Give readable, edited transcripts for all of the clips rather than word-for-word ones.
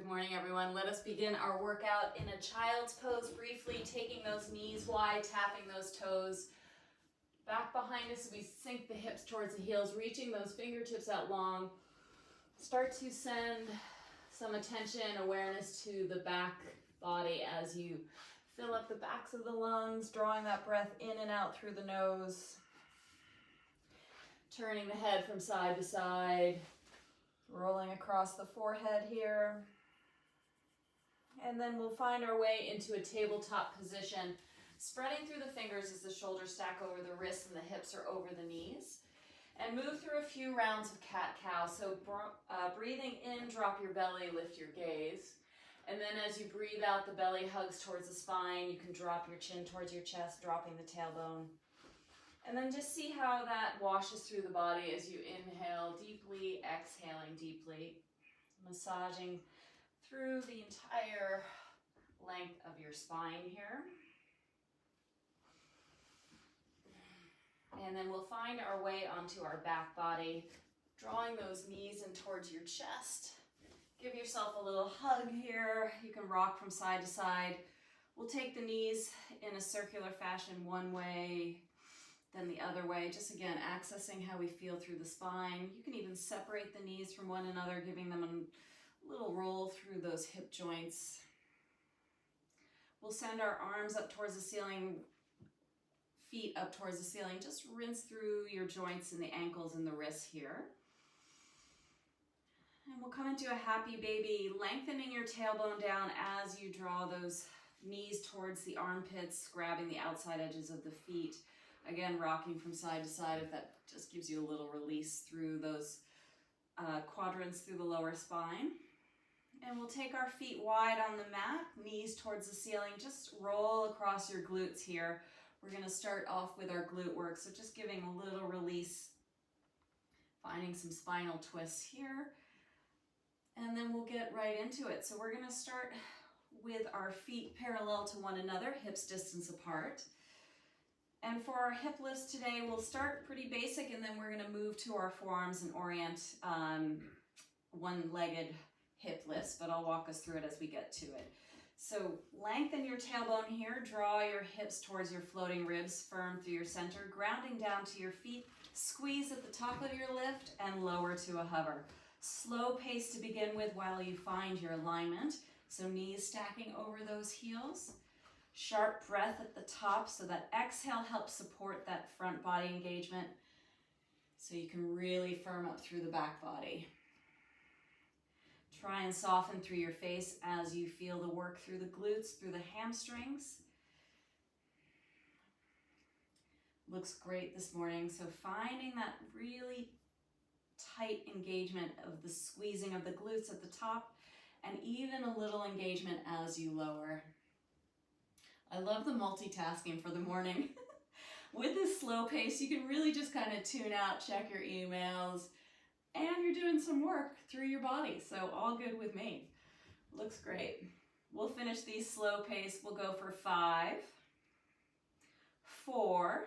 Good morning, everyone. Let us begin our workout in a child's pose briefly, taking those knees wide, tapping those toes back behind us. We sink the hips towards the heels, reaching those fingertips out long. Start to send some attention, awareness to the back body as you fill up the backs of the lungs, drawing that breath in and out through the nose. Turning the head from side to side, rolling across the forehead here. And then we'll find our way into a tabletop position, spreading through the fingers as the shoulders stack over the wrists and the hips are over the knees. And move through a few rounds of cat-cow. So breathing in, drop your belly, lift your gaze. And then as you breathe out, the belly hugs towards the spine. You can drop your chin towards your chest, dropping the tailbone. And then just see how that washes through the body as you inhale deeply, exhaling deeply, massaging through the entire length of your spine here. And then we'll find our way onto our back body, drawing those knees in towards your chest. Give yourself a little hug here. You can rock from side to side. We'll take the knees in a circular fashion, one way, then the other way, just again accessing how we feel through the spine. You can even separate the knees from one another, giving them a little roll through those hip joints. We'll send our arms up towards the ceiling, feet up towards the ceiling. Just rinse through your joints and the ankles and the wrists here. And we'll come into a happy baby, lengthening your tailbone down as you draw those knees towards the armpits, grabbing the outside edges of the feet. Again, rocking from side to side if that just gives you a little release through those quadrants through the lower spine. And we'll take our feet wide on the mat, knees towards the ceiling. Just roll across your glutes here. We're going to start off with our glute work, so just giving a little release, finding some spinal twists here. And then we'll get right into it. So we're going to start with our feet parallel to one another, hips distance apart. And for our hip lifts today, we'll start pretty basic, and then we're going to move to our forearms and orient one-legged hip lifts, but I'll walk us through it as we get to it. So lengthen your tailbone here, draw your hips towards your floating ribs, firm through your center, grounding down to your feet, squeeze at the top of your lift, and lower to a hover. Slow pace to begin with while you find your alignment. So knees stacking over those heels. Sharp breath at the top, so that exhale helps support that front body engagement, so you can really firm up through the back body. Try and soften through your face as you feel the work through the glutes, through the hamstrings. Looks great this morning, so finding that really tight engagement of the squeezing of the glutes at the top, and even a little engagement as you lower. I love the multitasking for the morning. With this slow pace, you can really just kind of tune out, check your emails, and you're doing some work through your body. So all good with me. Looks great. We'll finish these slow pace. We'll go for 5, 4,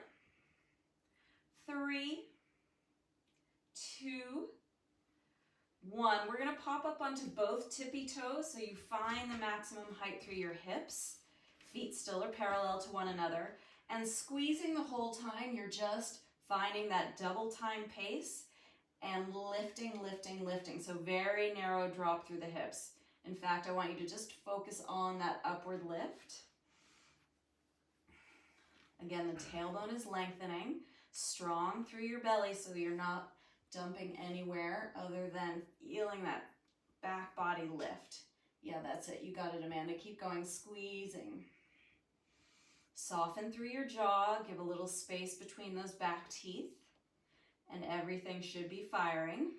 3, 2, 1. We're going to pop up onto both tippy toes so you find the maximum height through your hips. Feet still are parallel to one another, and squeezing the whole time, you're just finding that double time pace and lifting, lifting, lifting. So very narrow drop through the hips. In fact, I want you to just focus on that upward lift. Again, the tailbone is lengthening, strong through your belly so you're not dumping anywhere other than feeling that back body lift. Yeah, that's it. You got it, Amanda. Keep going, squeezing. Soften through your jaw, give a little space between those back teeth, and everything should be firing.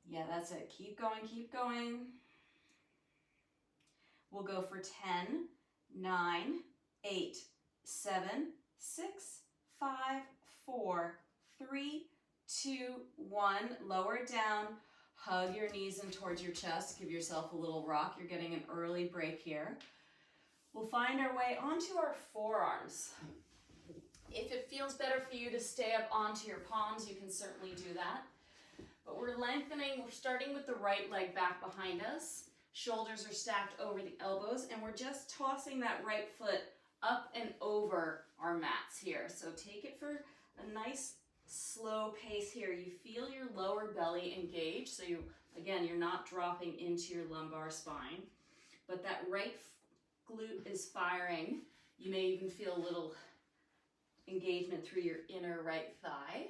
Yeah, that's it. Keep going, keep going. We'll go for 10, 9, 8, 7, 6, 5, 4, 3, 2, 1. Lower it down. Hug your knees in towards your chest. Give yourself a little rock. You're getting an early break here. We'll find our way onto our forearms. If it feels better for you to stay up onto your palms, you can certainly do that. But we're lengthening, we're starting with the right leg back behind us. Shoulders are stacked over the elbows, and we're just tossing that right foot up and over our mats here. So take it for a nice slow pace here. You feel your lower belly engage, so you're not dropping into your lumbar spine, but that right glute is firing. You may even feel a little engagement through your inner right thigh.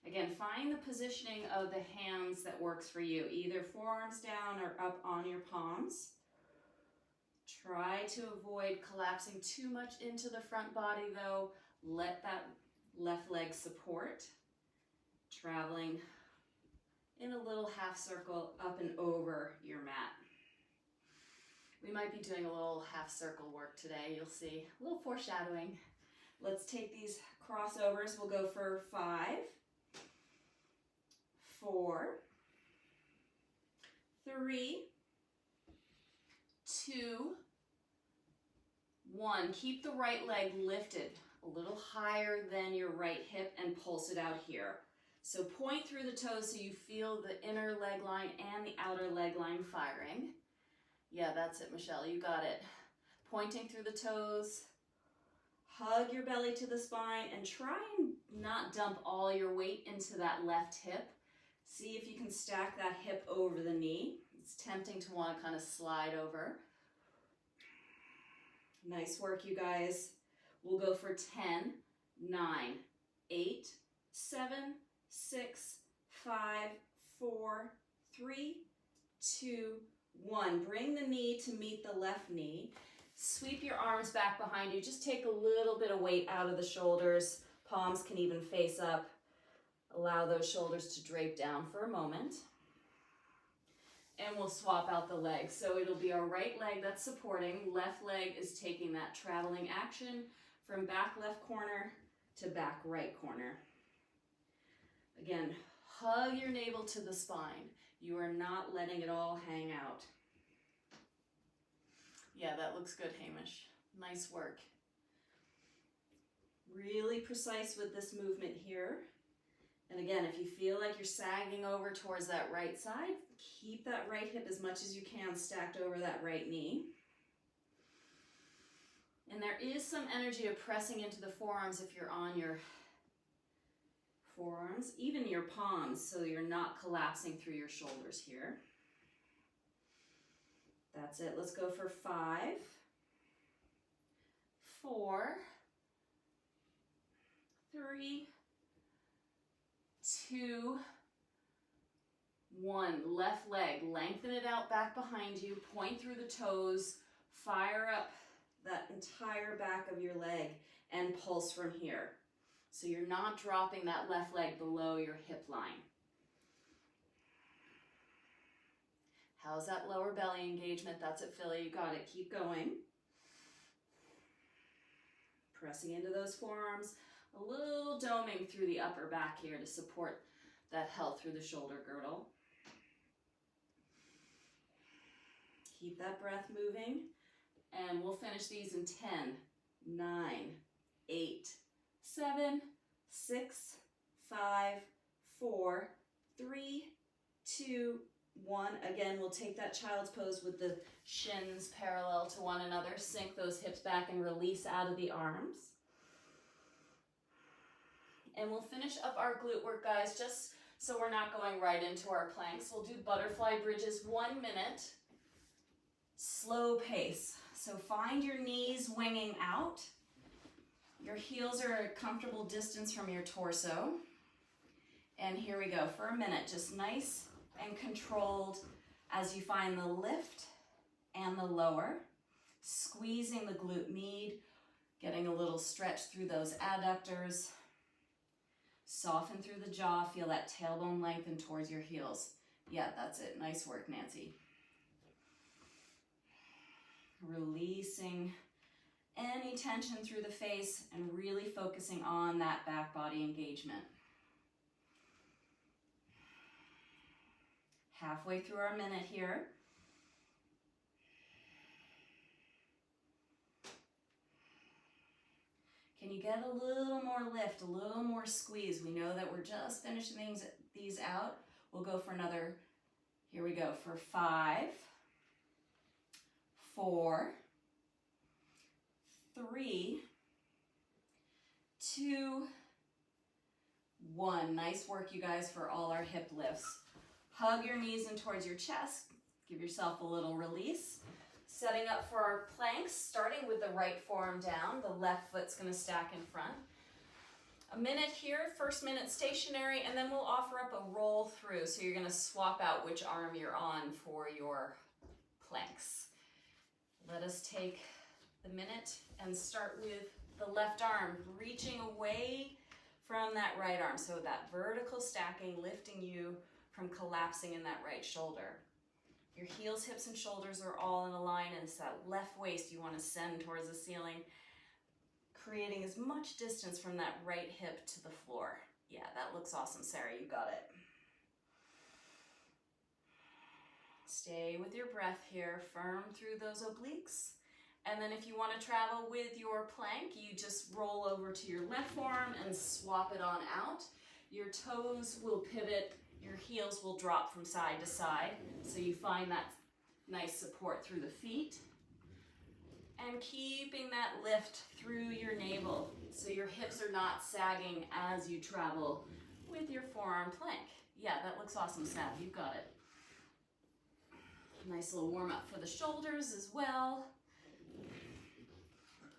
Again, find the positioning of the hands that works for you, either forearms down or up on your palms. Try to avoid collapsing too much into the front body though. Let that left leg support. Traveling in a little half circle up and over your mat. We might be doing a little half circle work today, you'll see. A little foreshadowing. Let's take these crossovers. We'll go for 5, 4, 3, 2, 1. Keep the right leg lifted a little higher than your right hip and pulse it out here. So point through the toes so you feel the inner leg line and the outer leg line firing. Yeah, that's it, Michelle, you got it. Pointing through the toes, hug your belly to the spine, and try and not dump all your weight into that left hip. See if you can stack that hip over the knee. It's tempting to want to kind of slide over. Nice work, you guys. We'll go for 10, 9, 8, 7, 6, 5, 4, 3, 2, 1. Bring the knee to meet the left knee. Sweep your arms back behind you. Just take a little bit of weight out of the shoulders. Palms can even face up. Allow those shoulders to drape down for a moment. And we'll swap out the legs. So it'll be our right leg that's supporting. Left leg is taking that traveling action from back left corner to back right corner. Again, hug your navel to the spine. You are not letting it all hang out. Yeah, that looks good, Hamish. Nice work. Really precise with this movement here. And again, if you feel like you're sagging over towards that right side, keep that right hip as much as you can stacked over that right knee. And there is some energy of pressing into the forearms if you're on your forearms, even your palms, so you're not collapsing through your shoulders here. That's it. Let's go for 5, 4, 3, 2, 1. Left leg, lengthen it out back behind you, point through the toes, fire up that entire back of your leg and pulse from here. So you're not dropping that left leg below your hip line. How's that lower belly engagement? That's it, Philly. You got it. Keep going. Pressing into those forearms. A little doming through the upper back here to support that health through the shoulder girdle. Keep that breath moving. And we'll finish these in 10, 9, 8, 7, 6, 5, 4, 3, 2, 1. Again, we'll take that child's pose with the shins parallel to one another. Sink those hips back and release out of the arms. And we'll finish up our glute work, guys, just so we're not going right into our planks. We'll do butterfly bridges, 1 minute, slow pace. So find your knees winging out. Your heels are a comfortable distance from your torso. And here we go for a minute, just nice and controlled as you find the lift and the lower, squeezing the glute med, getting a little stretch through those adductors. Soften through the jaw, feel that tailbone lengthen towards your heels. Yeah, that's it. Nice work, Nancy. Releasing any tension through the face and really focusing on that back body engagement. Halfway through our minute here. Can you get a little more lift, a little more squeeze? We know that we're just finishing these out. We'll go for another, here we go, for 5, 4, 3, 2, 1. Nice work, you guys, for all our hip lifts. Hug your knees in towards your chest. Give yourself a little release. Setting up for our planks, starting with the right forearm down. The left foot's going to stack in front. A minute here, first minute stationary, and then we'll offer up a roll through. So you're going to swap out which arm you're on for your planks. Let us take the minute and start with the left arm, reaching away from that right arm. So that vertical stacking, lifting you from collapsing in that right shoulder. Your heels, hips, and shoulders are all in a line, and it's that left waist you want to send towards the ceiling, creating as much distance from that right hip to the floor. Yeah, that looks awesome, Sarah. You got it. Stay with your breath here, firm through those obliques. And then if you want to travel with your plank, you just roll over to your left forearm and swap it on out. Your toes will pivot. Your heels will drop from side to side, so you find that nice support through the feet. And keeping that lift through your navel, so your hips are not sagging as you travel with your forearm plank. Yeah, that looks awesome, Sav. You got it. Nice little warm up for the shoulders as well.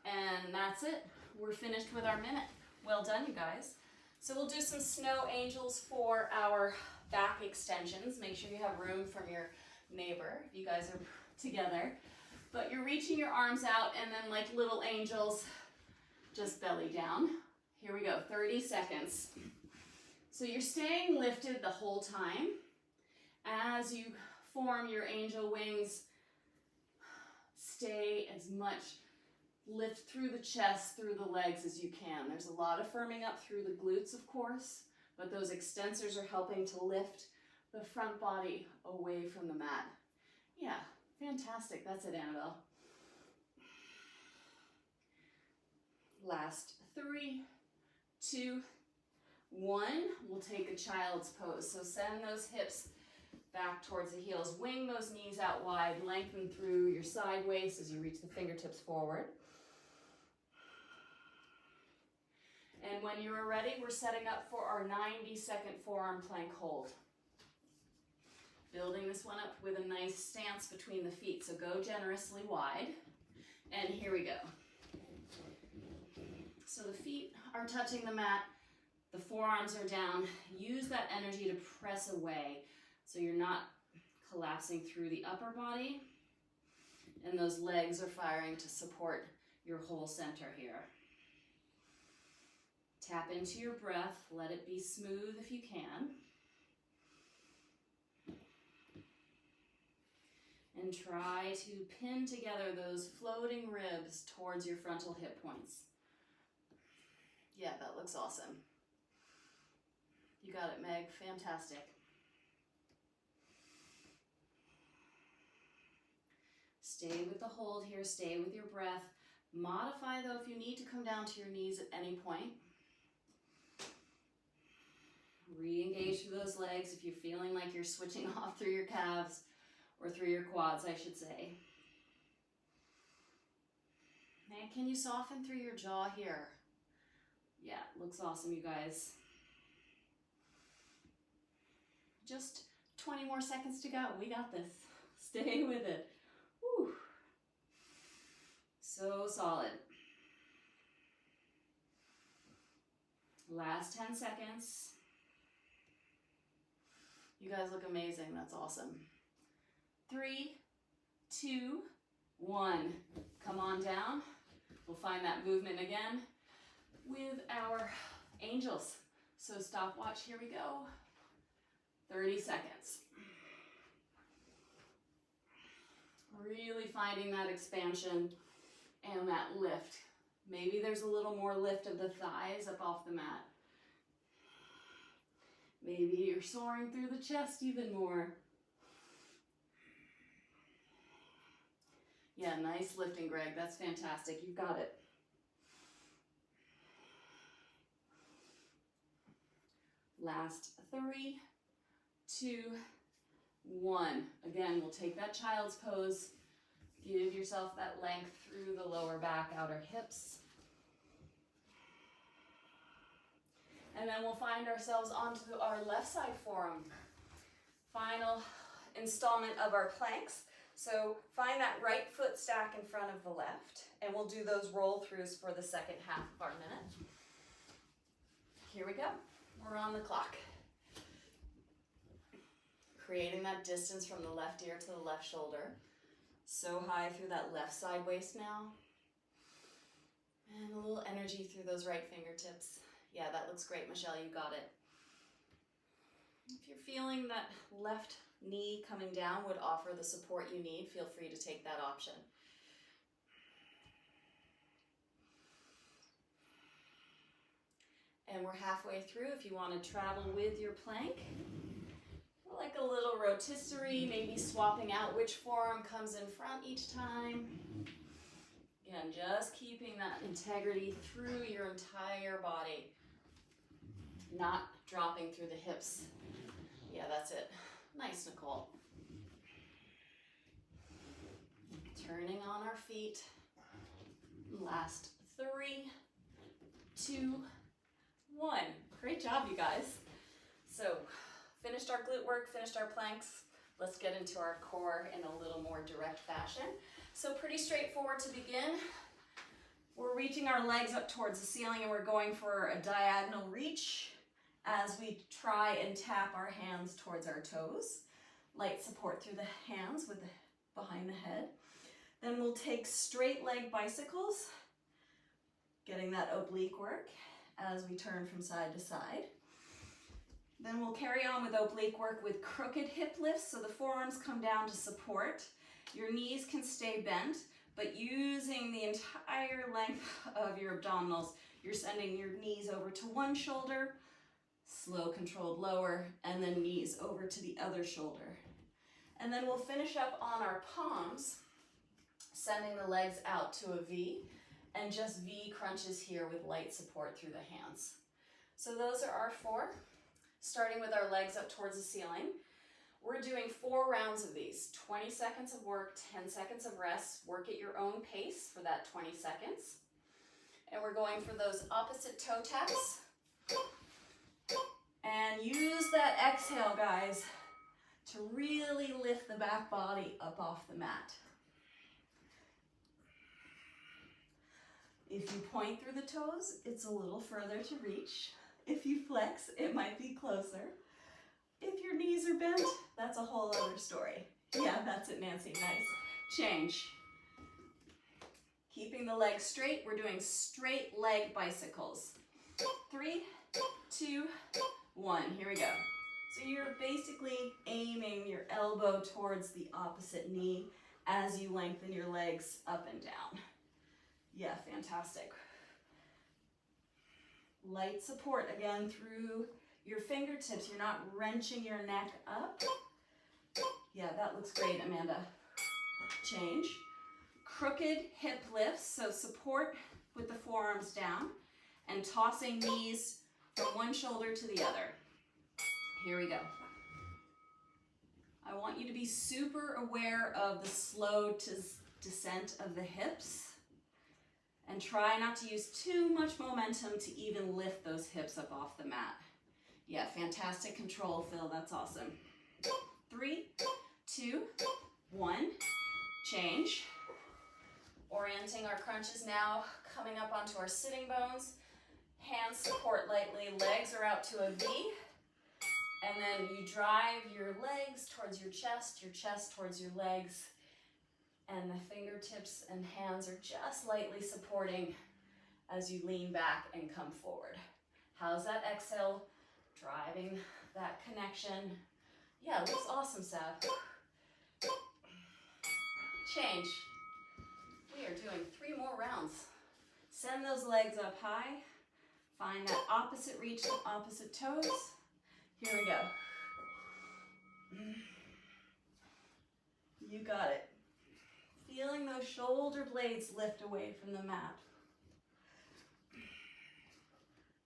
And that's it. We're finished with our minute. Well done, you guys. So we'll do some snow angels for our back extensions. Make sure you have room from your neighbor if you guys are together. But you're reaching your arms out, and then like little angels, just belly down. Here we go, 30 seconds. So you're staying lifted the whole time. As you form your angel wings, stay as much lift through the chest, through the legs as you can. There's a lot of firming up through the glutes, of course, but those extensors are helping to lift the front body away from the mat. Yeah, fantastic. That's it, Annabelle. Last 3, 2, 1. We'll take a child's pose. So send those hips back towards the heels. Wing those knees out wide. Lengthen through your side waist as you reach the fingertips forward. And when you are ready, we're setting up for our 90-second forearm plank hold. Building this one up with a nice stance between the feet. So go generously wide. And here we go. So the feet are touching the mat. The forearms are down. Use that energy to press away so you're not collapsing through the upper body. And those legs are firing to support your whole center here. Tap into your breath. Let it be smooth if you can. And try to pin together those floating ribs towards your frontal hip points. Yeah, that looks awesome. You got it, Meg. Fantastic. Stay with the hold here. Stay with your breath. Modify, though, if you need to come down to your knees at any point. Re-engage through those legs if you're feeling like you're switching off through your calves or through your quads, I should say. And can you soften through your jaw here? Yeah, looks awesome, you guys. Just 20 more seconds to go. We got this. Stay with it. Whew. So solid. Last 10 seconds. You guys look amazing. That's awesome. 3, 2, 1. Come on down. We'll find that movement again with our angels. So stopwatch, here we go. 30 seconds. Really finding that expansion and that lift. Maybe there's a little more lift of the thighs up off the mat. Maybe you're soaring through the chest even more. Yeah, nice lifting, Greg. That's fantastic. You've got it. Last 3, 2, 1. Again, we'll take that child's pose. Give yourself that length through the lower back, outer hips. And then we'll find ourselves onto our left side forearm. Final installment of our planks. So find that right foot stack in front of the left, and we'll do those roll throughs for the second half of our minute. Here we go. We're on the clock. Creating that distance from the left ear to the left shoulder. So high through that left side waist now. And a little energy through those right fingertips. Yeah, that looks great, Michelle, you got it. If you're feeling that left knee coming down would offer the support you need, feel free to take that option. And we're halfway through. If you want to travel with your plank, like a little rotisserie, maybe swapping out which forearm comes in front each time. Again, just keeping that integrity through your entire body, not dropping through the hips. Yeah, that's it. Nice, Nicole. Turning on our feet. Last 3, 2, 1. Great job, you guys. So, finished our glute work, finished our planks. Let's get into our core in a little more direct fashion. So pretty straightforward to begin. We're reaching our legs up towards the ceiling and we're going for a diagonal reach as we try and tap our hands towards our toes. Light support through the hands with behind the head. Then we'll take straight leg bicycles, getting that oblique work as we turn from side to side. Then we'll carry on with oblique work with crooked hip lifts, so the forearms come down to support. Your knees can stay bent, but using the entire length of your abdominals, you're sending your knees over to one shoulder, slow controlled lower, and then knees over to the other shoulder. And then we'll finish up on our palms, sending the legs out to a V, and just V crunches here with light support through the hands. So those are our 4. Starting with our legs up towards the ceiling. We're doing 4 rounds of these, 20 seconds of work, 10 seconds of rest. Work at your own pace for that 20 seconds. And we're going for those opposite toe taps. And use that exhale, guys, to really lift the back body up off the mat. If you point through the toes, it's a little further to reach. If you flex, it might be closer. If your knees are bent, that's a whole other story. Yeah, that's it, Nancy. Nice. Change. Keeping the legs straight, we're doing straight leg bicycles. 3, 2, 1. Here we go. So you're basically aiming your elbow towards the opposite knee as you lengthen your legs up and down. Yeah, fantastic. Light support again through your fingertips. You're not wrenching your neck up. Yeah, that looks great, Amanda. Change. Crooked hip lifts, so support with the forearms down and tossing knees from one shoulder to the other. Here we go. I want you to be super aware of the slow descent of the hips. And try not to use too much momentum to even lift those hips up off the mat. Yeah, fantastic control, Phil. That's awesome. 3, 2, 1. Change. Orienting our crunches now, coming up onto our sitting bones. Hands support lightly, legs are out to a V. And then you drive your legs towards your chest towards your legs. And the fingertips and hands are just lightly supporting as you lean back and come forward. How's that exhale? Driving that connection. Yeah, looks awesome, Sav. Change. We are doing 3 more rounds. Send those legs up high. Find that opposite reach to opposite toes. Here we go. You got it. Feeling those shoulder blades lift away from the mat.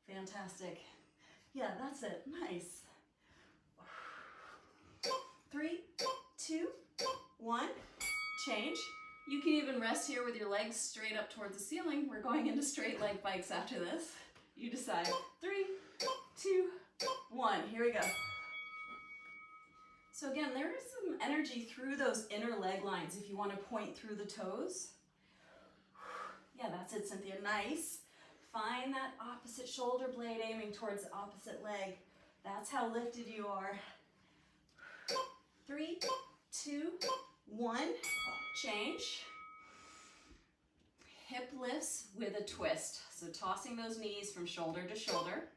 Fantastic. Yeah, that's it. Nice. 3, 2, 1. Change. You can even rest here with your legs straight up towards the ceiling. We're going into straight leg bikes after this. You decide. 3, 2, 1. Here we go. So again, there is some energy through those inner leg lines if you want to point through the toes. Yeah, that's it, Cynthia. Nice. Find that opposite shoulder blade aiming towards the opposite leg. That's how lifted you are. 3, 2, 1. Change. Hip lifts with a twist. So tossing those knees from shoulder to shoulder.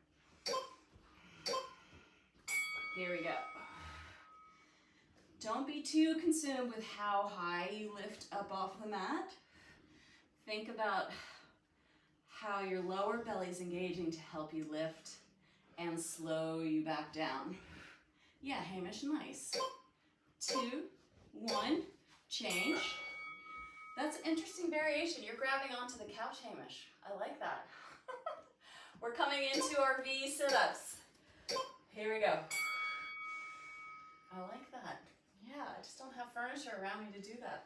Here we go. Don't be too consumed with how high you lift up off the mat. Think about how your lower belly is engaging to help you lift and slow you back down. Yeah, Hamish, nice. 2, 1, change. That's interesting variation. You're grabbing onto the couch, Hamish. I like that. We're coming into our V sit-ups. Here we go. I like that. Yeah, I just don't have furniture around me to do that.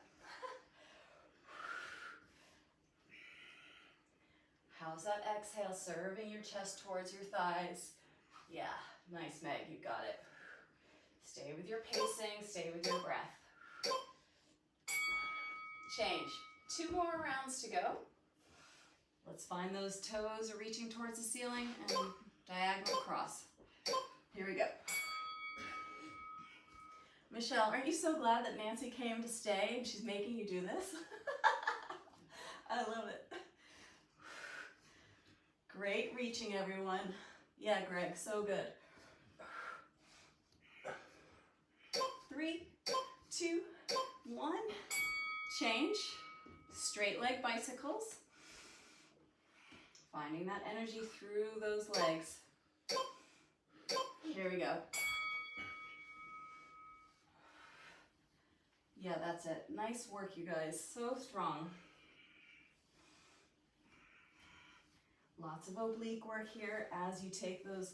How's that exhale? Serving your chest towards your thighs. Yeah, nice, Meg, you got it. Stay with your pacing, stay with your breath. Change. 2 more rounds to go. Let's find those toes reaching towards the ceiling and diagonal cross. Here we go. Michelle, aren't you so glad that Nancy came to stay and she's making you do this? I love it. Great reaching, everyone. Yeah, Greg, so good. 3, 2, 1. Change. Straight leg bicycles. Finding that energy through those legs. Here we go. Yeah, that's it. Nice work, you guys. So strong. Lots of oblique work here as you take those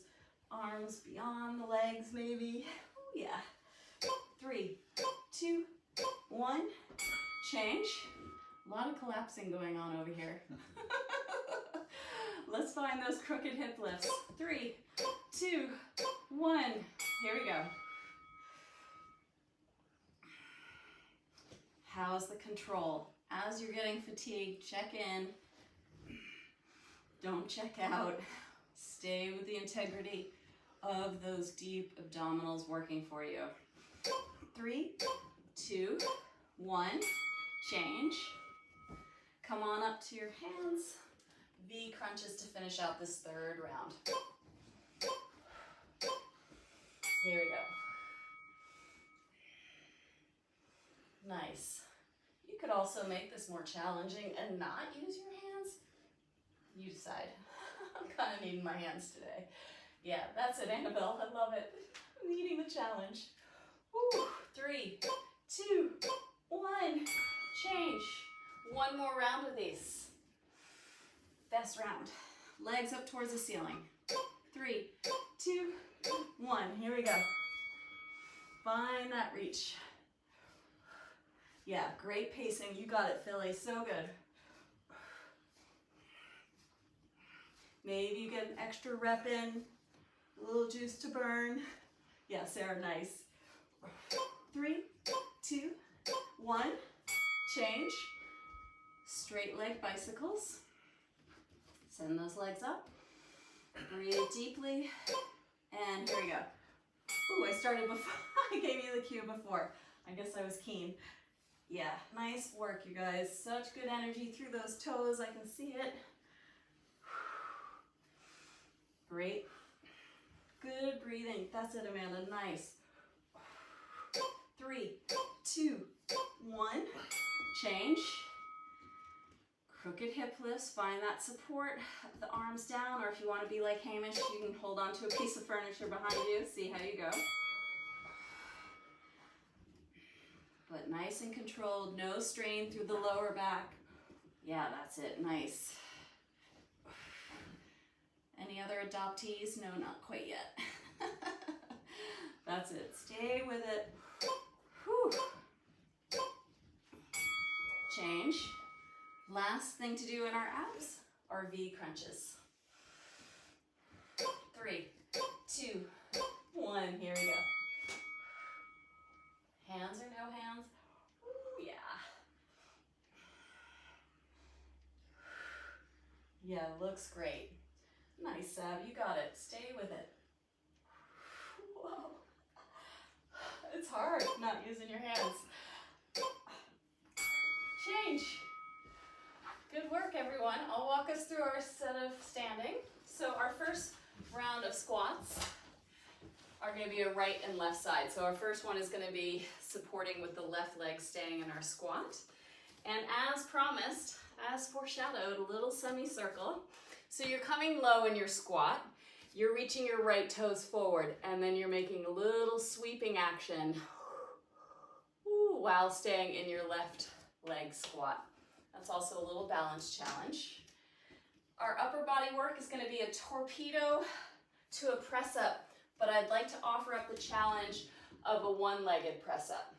arms beyond the legs, maybe. Oh, yeah. 3, 2, 1. Change. A lot of collapsing going on over here. Let's find those crooked hip lifts. 3, 2, 1. Here we go. How's the control? As you're getting fatigued, check in. Don't check out. Stay with the integrity of those deep abdominals working for you. 3, 2, 1. Change. Come on up to your hands. V crunches to finish out this 3rd round. Here we go. Nice. You could also make this more challenging and not use your hands. You decide. I'm kind of needing my hands today. Yeah, that's it, Annabelle. I love it. I'm needing the challenge. Woo. 3, 2, 1. Change. 1 more round of these. Best round. Legs up towards the ceiling. 3, 2, 1. Here we go. Find that reach. Yeah, great pacing. You got it, Philly. So good. Maybe you get an extra rep in. A little juice to burn. Yeah, Sarah, nice. 3, 2, 1. Change. Straight leg bicycles. Send those legs up. Breathe deeply. And here we go. Ooh, I started before. I gave you the cue before. I guess I was keen. Yeah, nice work, you guys. Such good energy through those toes. I can see it. Great. Good breathing. That's it, Amanda. Nice. 3, 2, 1. Change. Crooked hip lifts. Find that support. The arms down, or if you want to be like Hamish, you can hold on to a piece of furniture behind you. See how you go. But nice and controlled. No strain through the lower back. Yeah, that's it. Nice. Any other adoptees? No, not quite yet. That's it. Stay with it. Whew. Change. Last thing to do in our abs are V crunches. 3, 2, 1. Here we go. Hands or no hands? Ooh, yeah. Yeah, looks great. Nice, Sab. You got it. Stay with it. Whoa. It's hard not using your hands. Change. Good work, everyone. I'll walk us through our set of standing. So our first round of squats are going to be a right and left side. So our first one is going to be supporting with the left leg staying in our squat. And as promised, as foreshadowed, a little semicircle. So you're coming low in your squat. You're reaching your right toes forward, and then you're making a little sweeping action while staying in your left leg squat. That's also a little balance challenge. Our upper body work is going to be a torpedo to a press up, but I'd like to offer up the challenge of a one-legged press up.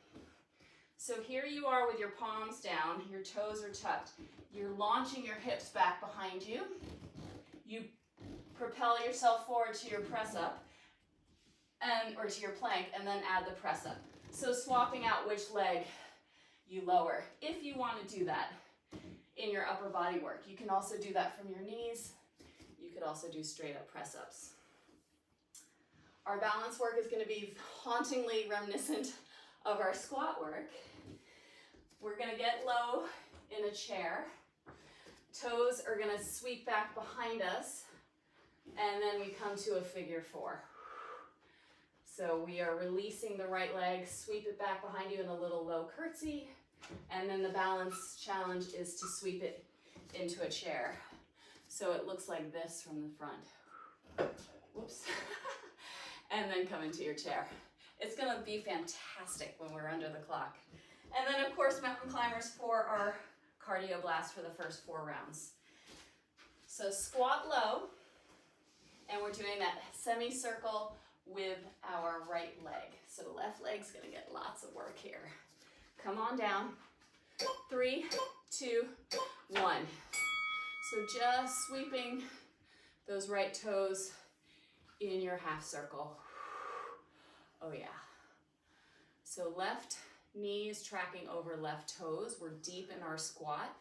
So here you are with your palms down, your toes are tucked. You're launching your hips back behind you. You propel yourself forward to your press up, or to your plank, and then add the press up. So swapping out which leg you lower, if you want to do that in your upper body work. You can also do that from your knees. You could also do straight up press ups. Our balance work is going to be hauntingly reminiscent of our squat work. We're going to get low in a chair. Toes are going to sweep back behind us, and then we come to a figure 4. So we are releasing the right leg, sweep it back behind you in a little low curtsy, and then the balance challenge is to sweep it into a chair. So it looks like this from the front. Whoops. And then come into your chair. It's gonna be fantastic when we're under the clock. And then of course, mountain climbers for our cardio blast for the first 4 rounds. So squat low, and we're doing that semicircle with our right leg. So left leg's gonna get lots of work here. Come on down. 3, 2, 1. So just sweeping those right toes in your half circle. Oh yeah. So left knee is tracking over left toes. We're deep in our squat.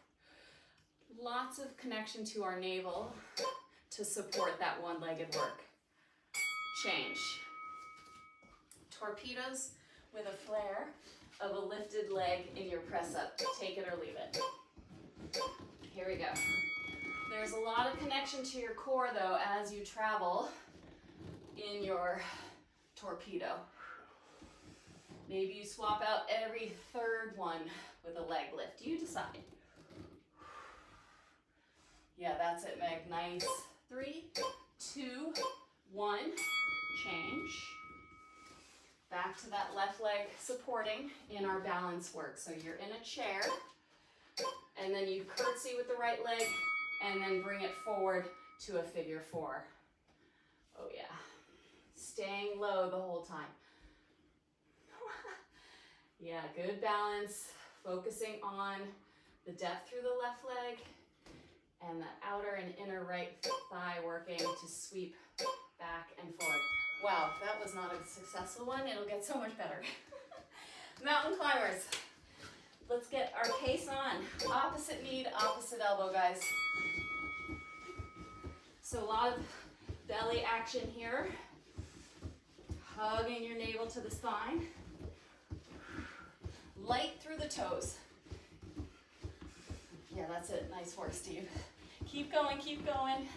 Lots of connection to our navel to support that one-legged work. Change. Torpedoes with a flare of a lifted leg in your press up. Take it or leave it. Here we go. There's a lot of connection to your core though as you travel in your torpedo. Maybe you swap out every 3rd one with a leg lift. You decide. Yeah, that's it, Meg. Nice. 3, 2, 1. Change. Back to that left leg supporting in our balance work. So you're in a chair, and then you curtsy with the right leg, and then bring it forward to a figure 4. Oh yeah. Staying low the whole time. Yeah, good balance. Focusing on the depth through the left leg, and the outer and inner right thigh working to sweep back and forward. Wow, that was not a successful one. It'll get so much better. Mountain climbers. Let's get our pace on. Opposite knee to opposite elbow, guys. So a lot of belly action here. Hugging your navel to the spine. Light through the toes. Yeah, that's it. Nice work, Steve. Keep going, keep going.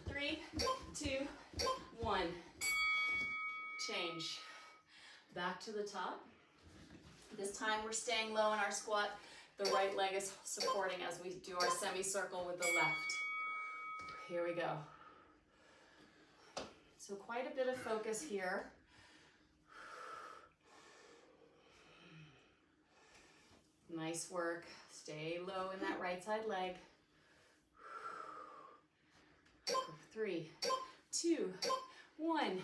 3, 2, 1. Change. Back to the top. This time we're staying low in our squat. The right leg is supporting as we do our semicircle with the left. Here we go. So quite a bit of focus here. Nice work. Stay low in that right side leg. 3, 2, 1,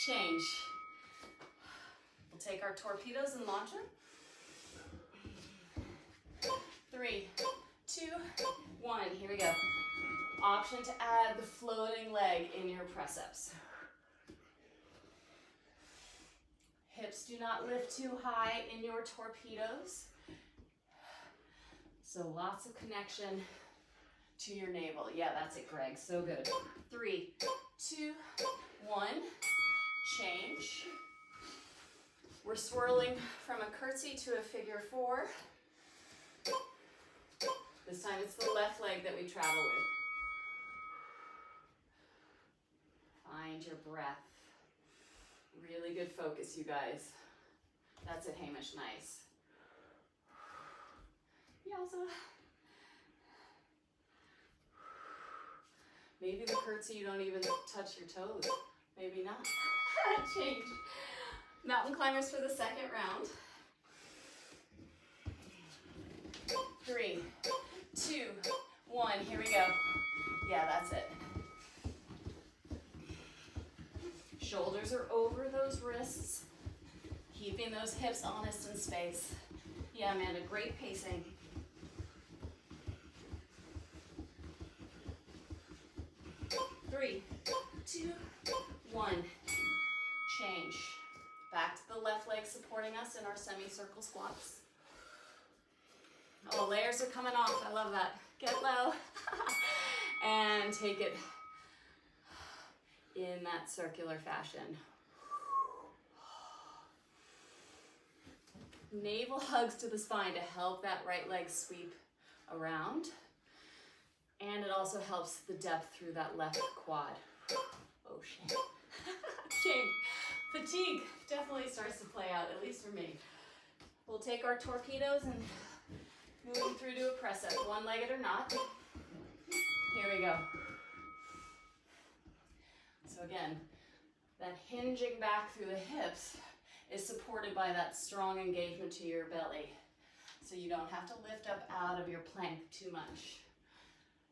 change. We'll take our torpedoes and launch them. 3, 2, 1, here we go. Option to add the floating leg in your press-ups. Hips do not lift too high in your torpedoes. So lots of connection to your navel. Yeah, that's it, Greg. So good. 3, 2, 1, change. We're swirling from a curtsy to a figure 4. This time it's the left leg that we travel with. Find your breath. Really good focus, you guys. That's it, Hamish. Nice. Yowza. Maybe the curtsy you don't even touch your toes. Maybe not. Change. Mountain climbers for the second round. 3, 2, 1. Here we go. Yeah, that's it. Shoulders are over those wrists, keeping those hips honest in space. Yeah, Amanda, great pacing. 3, 2, 1. Change. Back to the left leg supporting us in our semicircle squats. Oh, layers are coming off. I love that. Get low. And take it in that circular fashion. Navel hugs to the spine to help that right leg sweep around. And it also helps the depth through that left quad. Oh, shit. Change. Fatigue definitely starts to play out, at least for me. We'll take our torpedoes and move them through to a press-up, one-legged or not. Here we go. So again, that hinging back through the hips is supported by that strong engagement to your belly. So you don't have to lift up out of your plank too much.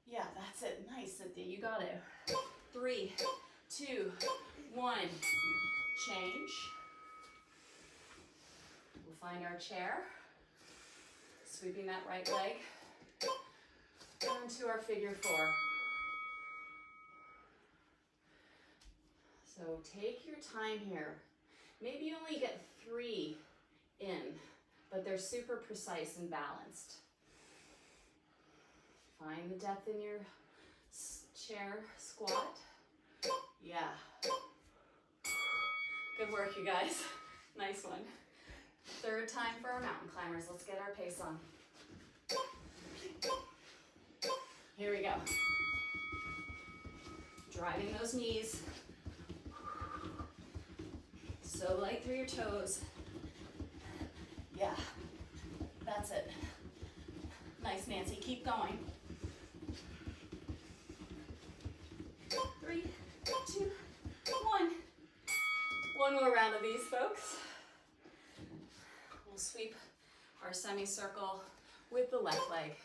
Yeah, that's it. Nice, Cynthia. You got it. 3, 2, 1. Change. We'll find our chair. Sweeping that right leg. Into our figure 4. So take your time here. Maybe you only get 3 in, but they're super precise and balanced. Find the depth in your chair squat. Yeah. Good work, you guys. Nice one. Third time for our mountain climbers. Let's get our pace on. Here we go. Driving those knees. So light through your toes. Yeah, that's it. Nice, Nancy. Keep going. 3, 2, 1. One more round of these, folks. We'll sweep our semicircle with the left leg.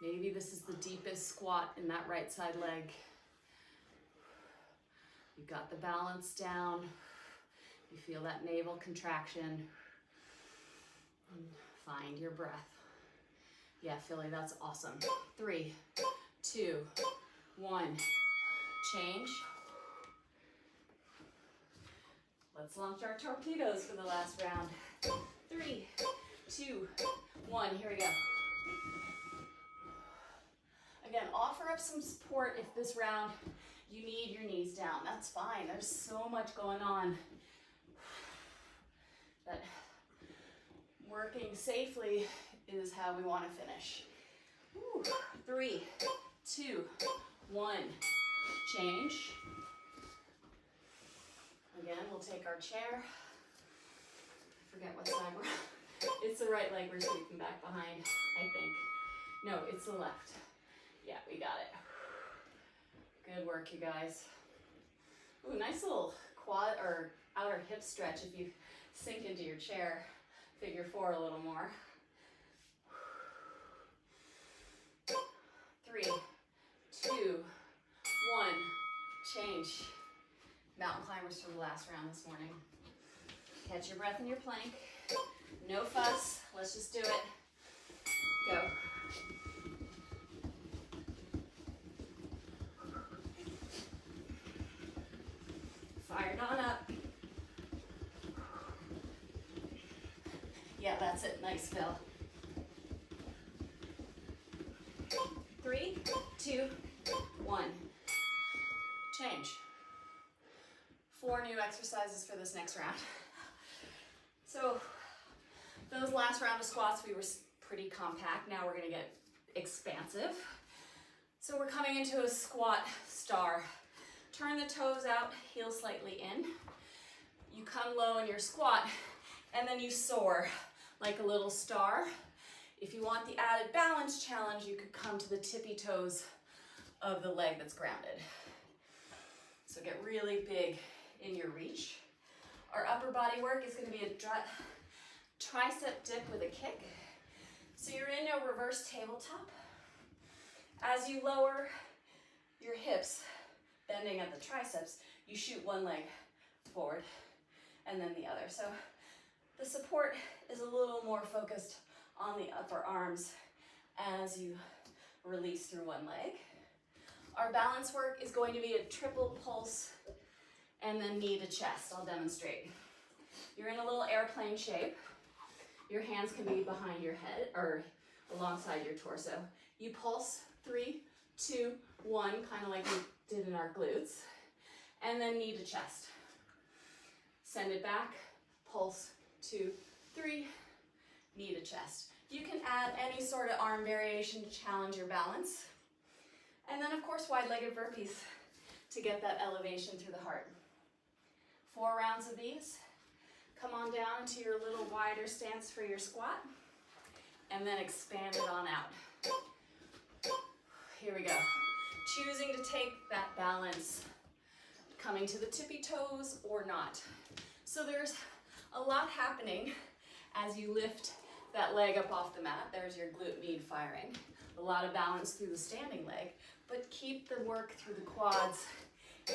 Maybe this is the deepest squat in that right side leg. You've got the balance down. You feel that navel contraction. And find your breath. Yeah, Philly, that's awesome. 3, 2, 1. Change. Let's launch our torpedoes for the last round. 3, 2, 1. Here we go. Again, offer up some support if this round you need your knees down. That's fine. There's so much going on that working safely is how we want to finish. 3, 2, 1. Change. Again, we'll take our chair. I forget what side we're on. It's the right leg we're sweeping back behind, I think. No, it's the left. Yeah, we got it. Good work, you guys. Ooh, nice little quad or outer hip stretch if you sink into your chair. Figure 4 a little more. 3, 2, 1. Change. Mountain climbers for the last round this morning. Catch your breath in your plank. No fuss. Let's just do it. Go. Fire it on up. Yeah, that's it. Nice, Phil. 3, 2, 1. Change. 4 new exercises for this next round. So those last round of squats, we were pretty compact. Now we're gonna get expansive. So we're coming into a squat star. Turn the toes out, heels slightly in. You come low in your squat, and then you soar like a little star. If you want the added balance challenge, you could come to the tippy toes of the leg that's grounded. So get really big in your reach. Our upper body work is going to be a tricep dip with a kick. So you're in a reverse tabletop. As you lower your hips, bending at the triceps, you shoot one leg forward and then the other. So the support is a little more focused on the upper arms as you release through one leg. Our balance work is going to be a triple pulse and then knee to chest. I'll demonstrate. You're in a little airplane shape. Your hands can be behind your head or alongside your torso. You pulse 3, 2, 1, kind of like we did in our glutes, and then knee to chest. Send it back, pulse 2, 3, knee to chest. You can add any sort of arm variation to challenge your balance. And then of course wide-legged burpees to get that elevation through the heart. 4 rounds of these. Come on down to your little wider stance for your squat, and then expand it on out. Here we go. Choosing to take that balance, coming to the tippy toes or not. So there's a lot happening as you lift that leg up off the mat. There's your glute med firing. A lot of balance through the standing leg, but keep the work through the quads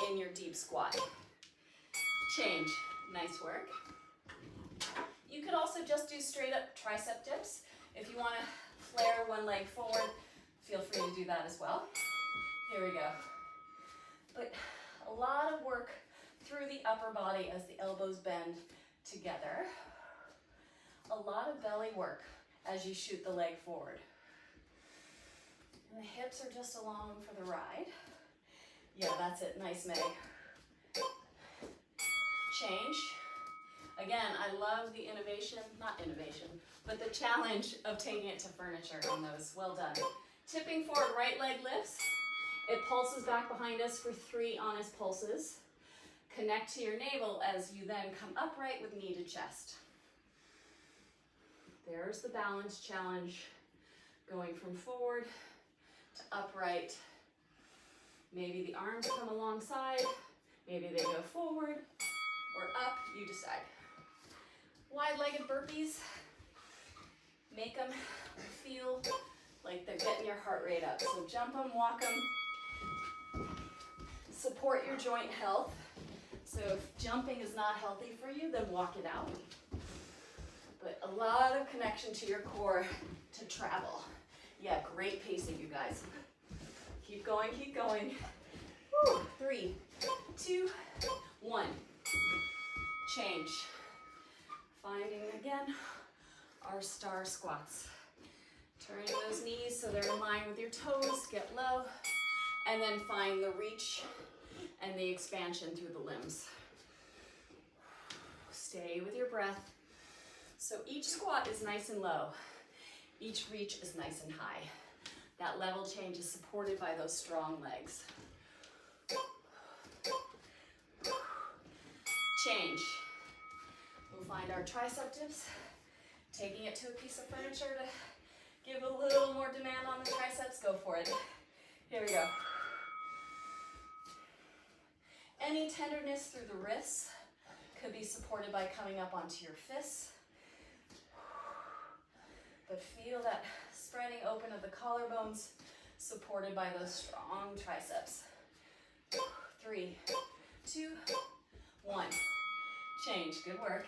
in your deep squat. Change. Nice work. You could also just do straight up tricep dips. If you want to flare one leg forward, feel free to do that as well. Here we go. But a lot of work through the upper body as the elbows bend together. A lot of belly work as you shoot the leg forward. And the hips are just along for the ride. Yeah, that's it. Nice, Meg. Change. Again, I love the but the challenge of taking it to furniture on those. Well done. Tipping forward, right leg lifts. It pulses back behind us for 3 honest pulses. Connect to your navel as you then come upright with knee to chest. There's the balance challenge, going from forward to upright. Maybe the arms come alongside, maybe they go forward or up, you decide. Wide-legged burpees, make them feel like they're getting your heart rate up. So jump them, walk them, support your joint health. So if jumping is not healthy for you, then walk it out. But a lot of connection to your core to travel. Yeah, great pacing, you guys. Keep going, keep going. Woo. 3, 2, 1. Change. Finding again our star squats. Turning those knees so they're in line with your toes, get low, and then find the reach and the expansion through the limbs. Stay with your breath. So each squat is nice and low. Each reach is nice and high. That level change is supported by those strong legs. Change. We'll find our tricep dips, taking it to a piece of furniture to give a little more demand on the triceps. Go for it. Here we go. Any tenderness through the wrists could be supported by coming up onto your fists. But feel that spreading open of the collarbones, supported by those strong triceps. 3, 2, 1. Change, good work.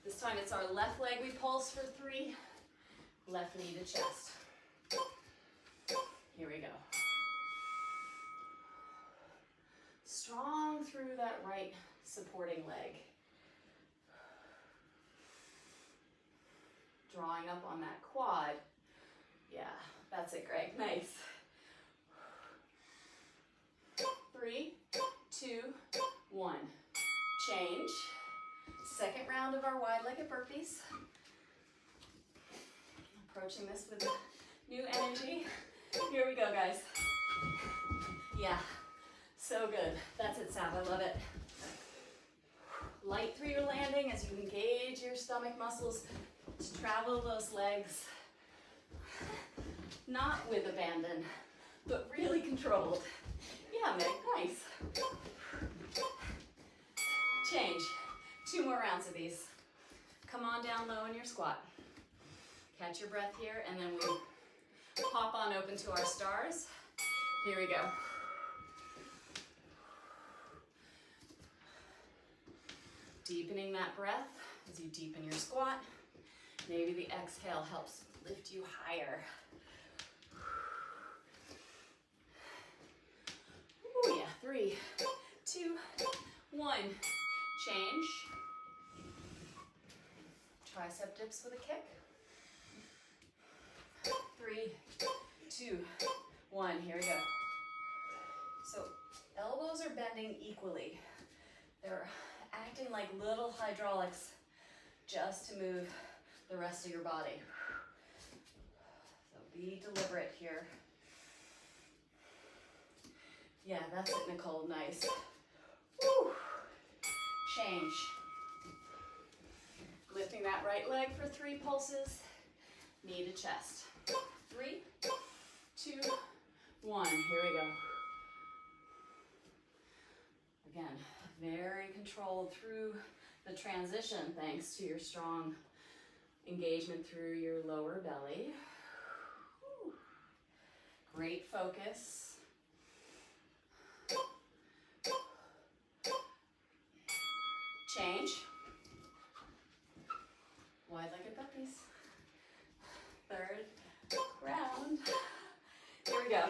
This time it's our left leg we pulse for 3, left knee to chest. Here we go. Strong through that right supporting leg. Drawing up on that quad. Yeah, that's it, Greg. Nice. 3, 2, 1. Change. Second round of our wide-legged burpees. Approaching this with new energy. Here we go, guys. Yeah, so good. That's it, Sav. I love it. Light through your landing as you engage your stomach muscles to travel those legs. Not with abandon, but really controlled. Yeah, Meg, nice. Change. 2 more rounds of these. Come on down low in your squat. Catch your breath here, and then we pop on open to our stars. Here we go. Deepening that breath as you deepen your squat. Maybe the exhale helps lift you higher. Ooh, yeah, 3, 2, 1. Change. Tricep dips with a kick. 3, 2, 1. Here we go. So elbows are bending equally. They're acting like little hydraulics just to move the rest of your body. So be deliberate here. Yeah, that's it, Nicole. Nice. Woo. Change. Lifting that right leg for 3 pulses. Knee to chest. 3, 2, 1. Here we go. Again, very controlled through the transition thanks to your strong engagement through your lower belly. Whew. Great focus. Change. Wide-legged burpees. Third round. Here we go.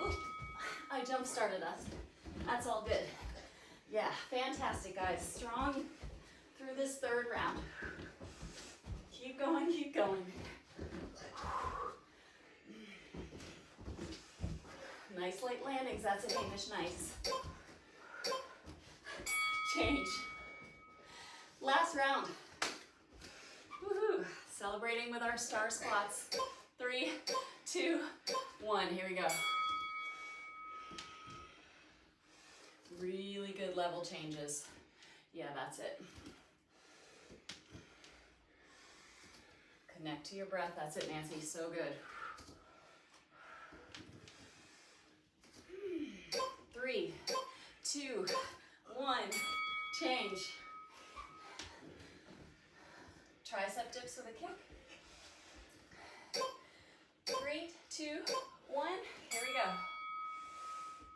Ooh, I jump-started us. That's all good. Yeah, fantastic, guys. Strong through this third round. Keep going, keep going. Nice light landings. That's it, Hamish. Nice. Change. Last round. Woohoo. Celebrating with our star squats. 3, 2, 1. Here we go. Really good level changes. Yeah, that's it. Connect to your breath. That's it, Nancy. So good. 3, 2, 1. Change. Tricep dips with a kick. 3, 2, 1. Here we go.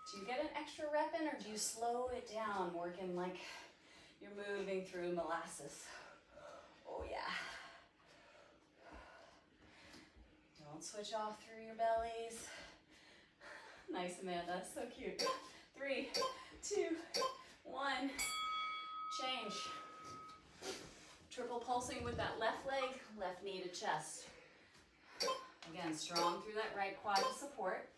Do you get an extra rep in, or do you slow it down, working like you're moving through molasses? Oh yeah. Don't switch off through your bellies. Nice, Amanda. So cute. 3, 2, 1. Change. Triple pulsing with that left leg, left knee to chest. Again, strong through that right quad to support.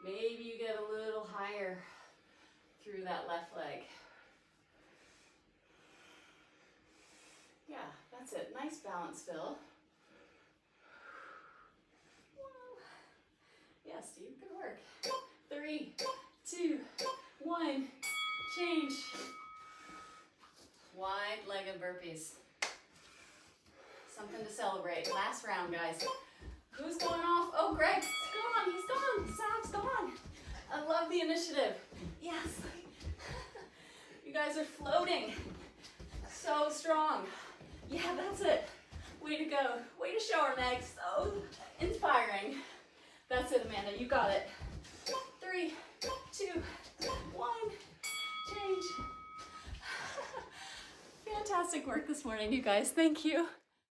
Maybe you get a little higher through that left leg. Yeah, that's it. Nice balance, Phil. Yeah, Steve, good work. 3, 2, 1. Change. Wide-legged burpees. Something to celebrate. Last round, guys. Who's going off? Oh, Greg's gone. He's gone. Sav's gone. I love the initiative. Yes. You guys are floating. So strong. Yeah, that's it. Way to go. Way to show her, Meg. So inspiring. That's it, Amanda. You got it. 3, 2, 1. Change. Fantastic work this morning, you guys. Thank you.